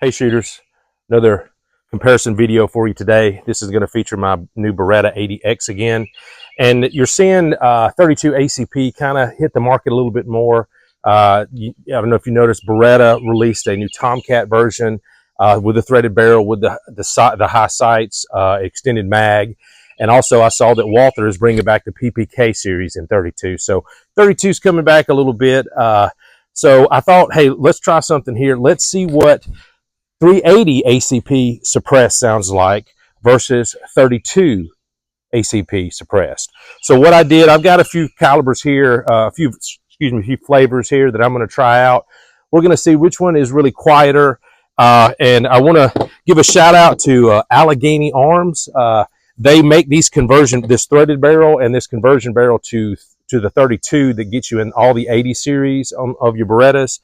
Hey shooters, another comparison video for you today. This is going to feature my new Beretta 80X again. And you're seeing 32 ACP kind of hit the market a little bit more. I don't know if you noticed, Beretta released a new Tomcat version with a threaded barrel with the high sights, extended mag. And also I saw that Walther is bringing back the PPK series in 32. So 32 is coming back a little bit. So I thought, hey, let's try something here. Let's see what 380 ACP suppressed sounds like versus 32 ACP suppressed. So what I did, I've got a few calibers here, a few flavors here that I'm going to try out. We're going to see which one is really quieter. And I want to give a shout out to Allegheny Arms. They make these this threaded barrel and this conversion barrel to the 32 that gets you in all the 80 series of your Berettas.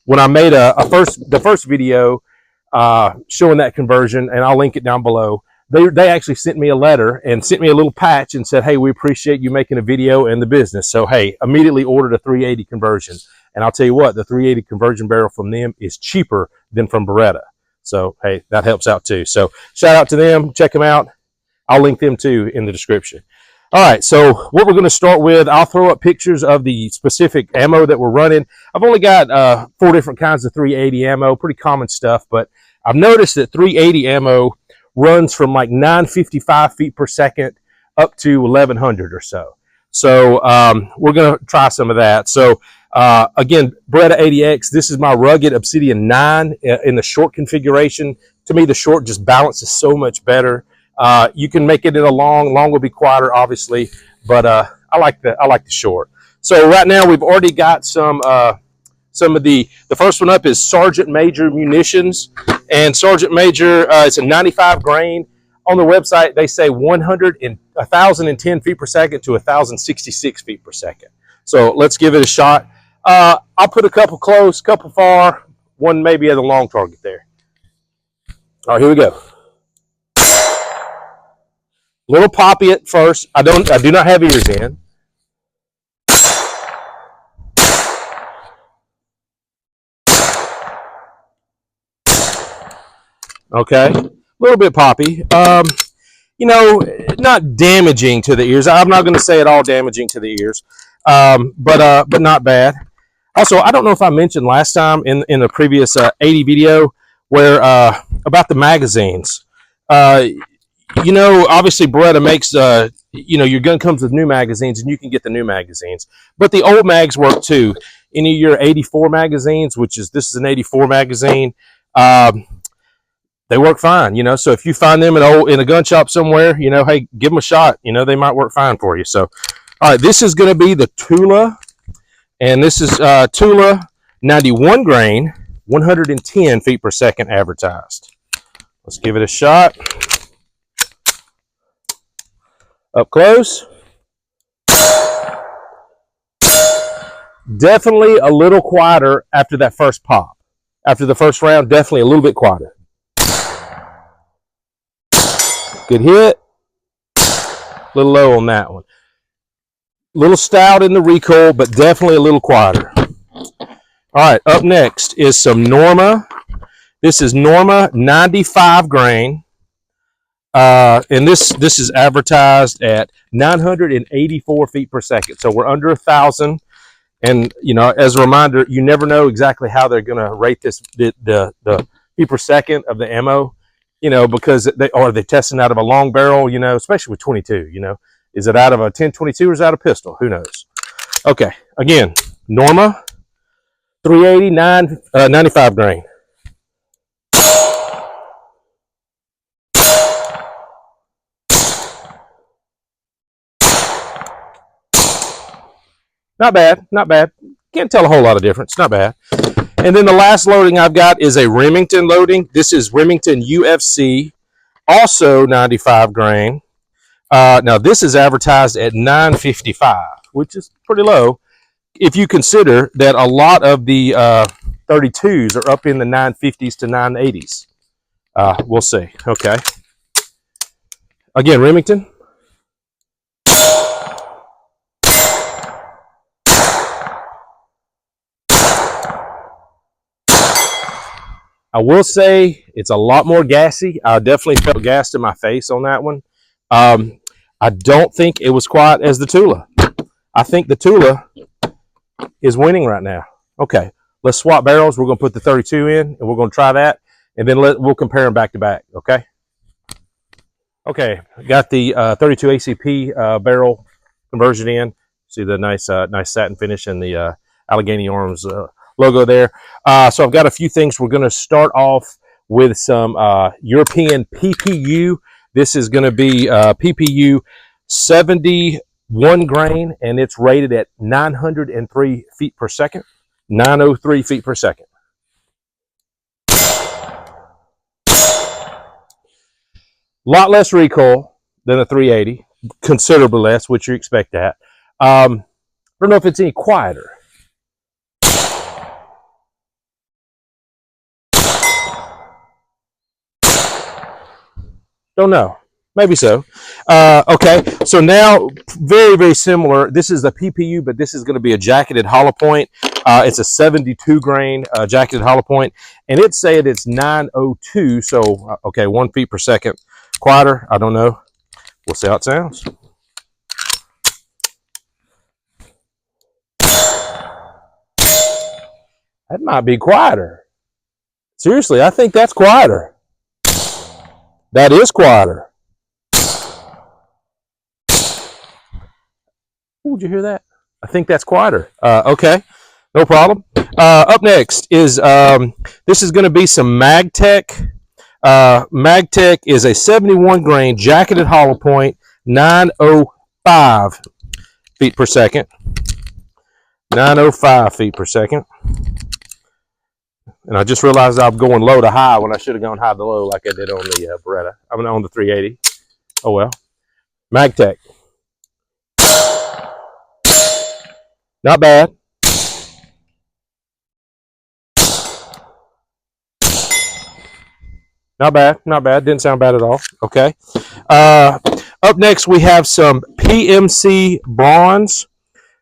When I made the first video showing that conversion, and I'll link it down below, they actually sent me a letter and sent me a little patch and said, hey, we appreciate you making a video and the business. So, hey, immediately ordered a 380 conversion. And I'll tell you what, the 380 conversion barrel from them is cheaper than from Beretta. So, hey, that helps out too. So, shout out to them. Check them out. I'll link them too in the description. All right, so what we're going to start with, I'll throw up pictures of the specific ammo that we're running. I've only got 4 different kinds of 380 ammo, pretty common stuff, but I've noticed that 380 ammo runs from like 955 feet per second up to 1100 or so. So we're going to try some of that. So again, Beretta 80X, this is my rugged Obsidian 9 in the short configuration. To me, the short just balances so much better. You can make it in a long will be quieter, obviously, but I like the short. So right now we've already got some of the first one up is Sergeant Major munitions, and Sergeant Major it's a 95 grain. On the website they say 1,010 feet per second to 1,066 feet per second. So let's give it a shot. I'll put a couple close, couple far, one maybe at a long target there. All right, here we go. Little poppy at first. I do not have ears in. Okay, a little bit poppy. You know, not damaging to the ears. I'm not going to say at all damaging to the ears, but not bad. Also, I don't know if I mentioned last time in the previous 80 video where about the magazines. You know, obviously Beretta makes, you know, your gun comes with new magazines and you can get the new magazines, but the old mags work too. Any of your 84 magazines, this is an 84 magazine, they work fine, you know. So if you find them in a gun shop somewhere, you know, hey, give them a shot. You know, they might work fine for you. So, all right, this is going to be the Tula, and this is Tula 91 grain, 110 feet per second advertised. Let's give it a shot. Up close. Definitely a little quieter after that first pop. After the first round, definitely a little bit quieter. Good hit. A little low on that one. A little stout in the recoil, but definitely a little quieter. All right, up next is some Norma. This is Norma 95 grain. And this is advertised at 984 feet per second. So we're under 1,000. And, you know, as a reminder, you never know exactly how they're going to rate the feet per second of the ammo, you know, because they're testing out of a long barrel, you know, especially with 22, you know. Is it out of a 10-22 or is it out of pistol? Who knows? Okay. Again, Norma 389, 95 grain. Not bad, not bad. Can't tell a whole lot of difference, not bad. And then the last loading I've got is a Remington loading. This is Remington UFC, also 95 grain. Now this is advertised at 955, which is pretty low if you consider that a lot of the 32s are up in the 950s to 980s. We'll see, okay. Again, Remington. I will say it's a lot more gassy. I definitely felt gas in my face on that one. I don't think it was quite as the Tula. I think the Tula is winning right now. Okay, let's swap barrels. We're going to put the 32 in, and we're going to try that, and then we'll compare them back to back, okay? Okay, got the 32 ACP barrel conversion in. See the nice satin finish and the Allegheny Arms logo there. So I've got a few things. We're going to start off with some European PPU. This is going to be PPU 71 grain, and it's rated at 903 feet per second. 903 feet per second. A lot less recoil than a 380, considerably less, which you expect that. I don't know if it's any quieter. Don't know. Maybe so. Okay, so now very, very similar. This is the PPU, but this is going to be a jacketed hollow point. It's a 72 grain jacketed hollow point, and it's saying it's 902. So, okay, 1 feet per second. Quieter, I don't know. We'll see how it sounds. That might be quieter. Seriously, I think that's quieter. That is quieter. Ooh, did you hear that? I think that's quieter. Okay, no problem. Up next is, this is going to be some MagTech. MagTech is a 71 grain jacketed hollow point, 905 feet per second. 905 feet per second. And I just realized I'm going low to high when I should have gone high to low like I did on the Beretta. I mean, on the 380. Oh well. MagTech. Not bad. Not bad, not bad. Didn't sound bad at all. Okay. Up next, we have some PMC bronze.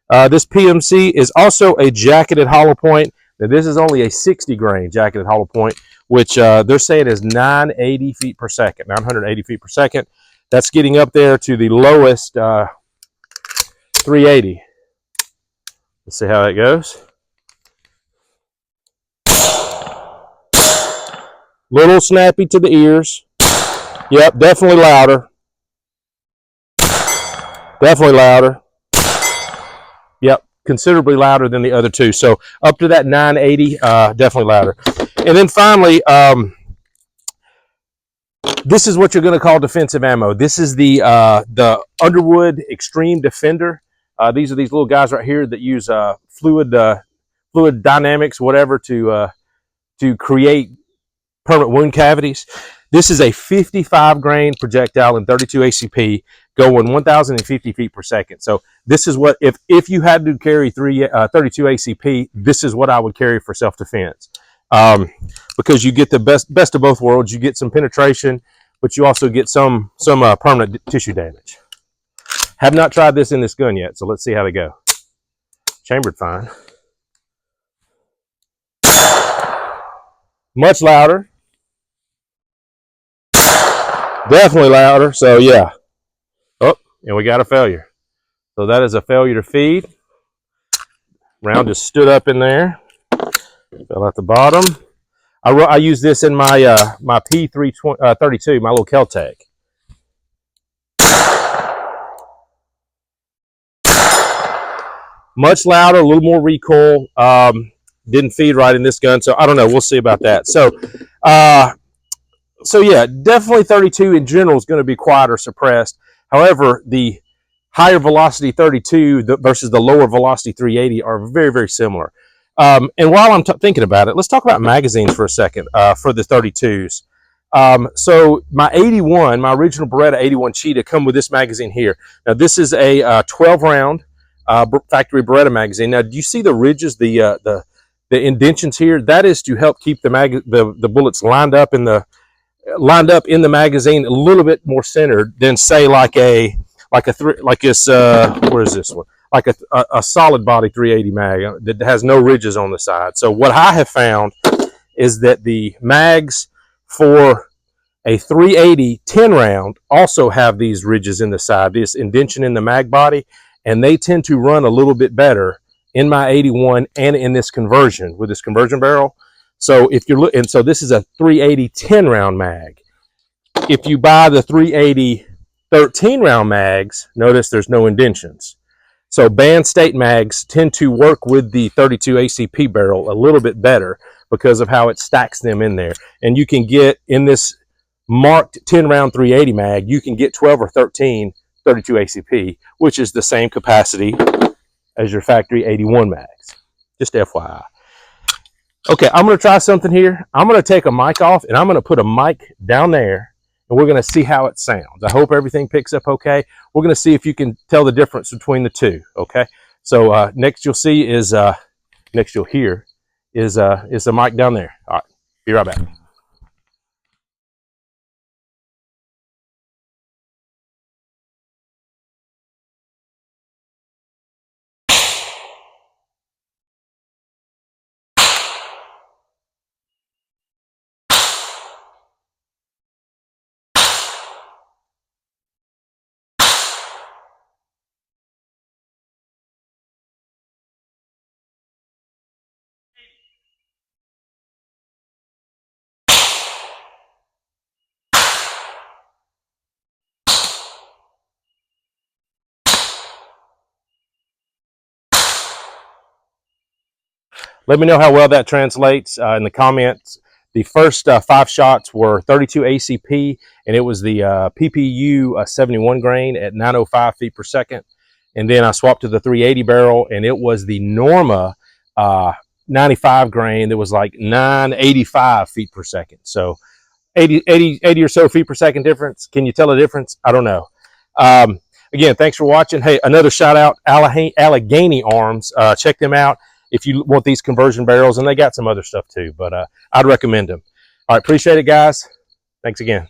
This PMC is also a jacketed hollow point. Now, this is only a 60 grain jacketed hollow point, which they're saying is 980 feet per second, 980 feet per second. That's getting up there to the lowest 380. Let's see how that goes. Little snappy to the ears. Yep, definitely louder. Definitely louder. Yep, considerably louder than the other two. So up to that 980, definitely louder. And then finally, this is what you're going to call defensive ammo. This is the Underwood Extreme Defender. These are these little guys right here that use fluid dynamics, whatever, to create permanent wound cavities. This is a 55 grain projectile in 32 ACP going 1,050 feet per second. So this is what, if you had to carry 32 ACP, this is what I would carry for self-defense. Because you get the best of both worlds. You get some penetration, but you also get some permanent tissue damage. Have not tried this in this gun yet, so let's see how they go. Chambered fine. Much louder. Definitely louder, so yeah. Oh, and we got a failure. So that is a failure to feed. Round just stood up in there. Fell at the bottom. I use this in my my P332, my little Keltec. Much louder, a little more recoil. Didn't feed right in this gun, so I don't know. We'll see about that. So yeah, definitely 32 in general is going to be quieter, suppressed. However, the higher velocity 32 versus the lower velocity 380 are very, very similar. And while I'm thinking about it, let's talk about magazines for a second for the 32s. So my 81, my original Beretta 81 Cheetah come with this magazine here. Now this is a 12 round factory Beretta magazine. Now do you see the ridges, the indentions here? That is to help keep the bullets lined up in the magazine a little bit more centered than say like this where is this one, like a solid body 380 mag that has no ridges on the side. So what I have found is that the mags for a 380 10 round also have these ridges in the side, this indentation in the mag body, and they tend to run a little bit better in my 81 and in this conversion with this conversion barrel. So if you're looking, so this is a 380 10 round mag. If you buy the 380 13 round mags, notice there's no indentions. So band state mags tend to work with the 32 ACP barrel a little bit better because of how it stacks them in there. And you can get in this marked 10 round 380 mag, you can get 12 or 13 32 ACP, which is the same capacity as your factory 81 mags. Just FYI. Okay, I'm going to try something here. I'm going to take a mic off and I'm going to put a mic down there and we're going to see how it sounds. I hope everything picks up okay. We're going to see if you can tell the difference between the two, okay? So next you'll see is, next you'll hear is the mic down there. All right, be right back. Let me know how well that translates in the comments. The first 5 shots were 32 ACP, and it was the PPU 71 grain at 905 feet per second. And then I swapped to the 380 barrel, and it was the Norma 95 grain that was like 985 feet per second. So 80 or so feet per second difference. Can you tell the difference? I don't know. Again, thanks for watching. Hey, another shout out, Allegheny Arms. Check them out if you want these conversion barrels, and they got some other stuff too, but I'd recommend them. All right, appreciate it, guys. Thanks again.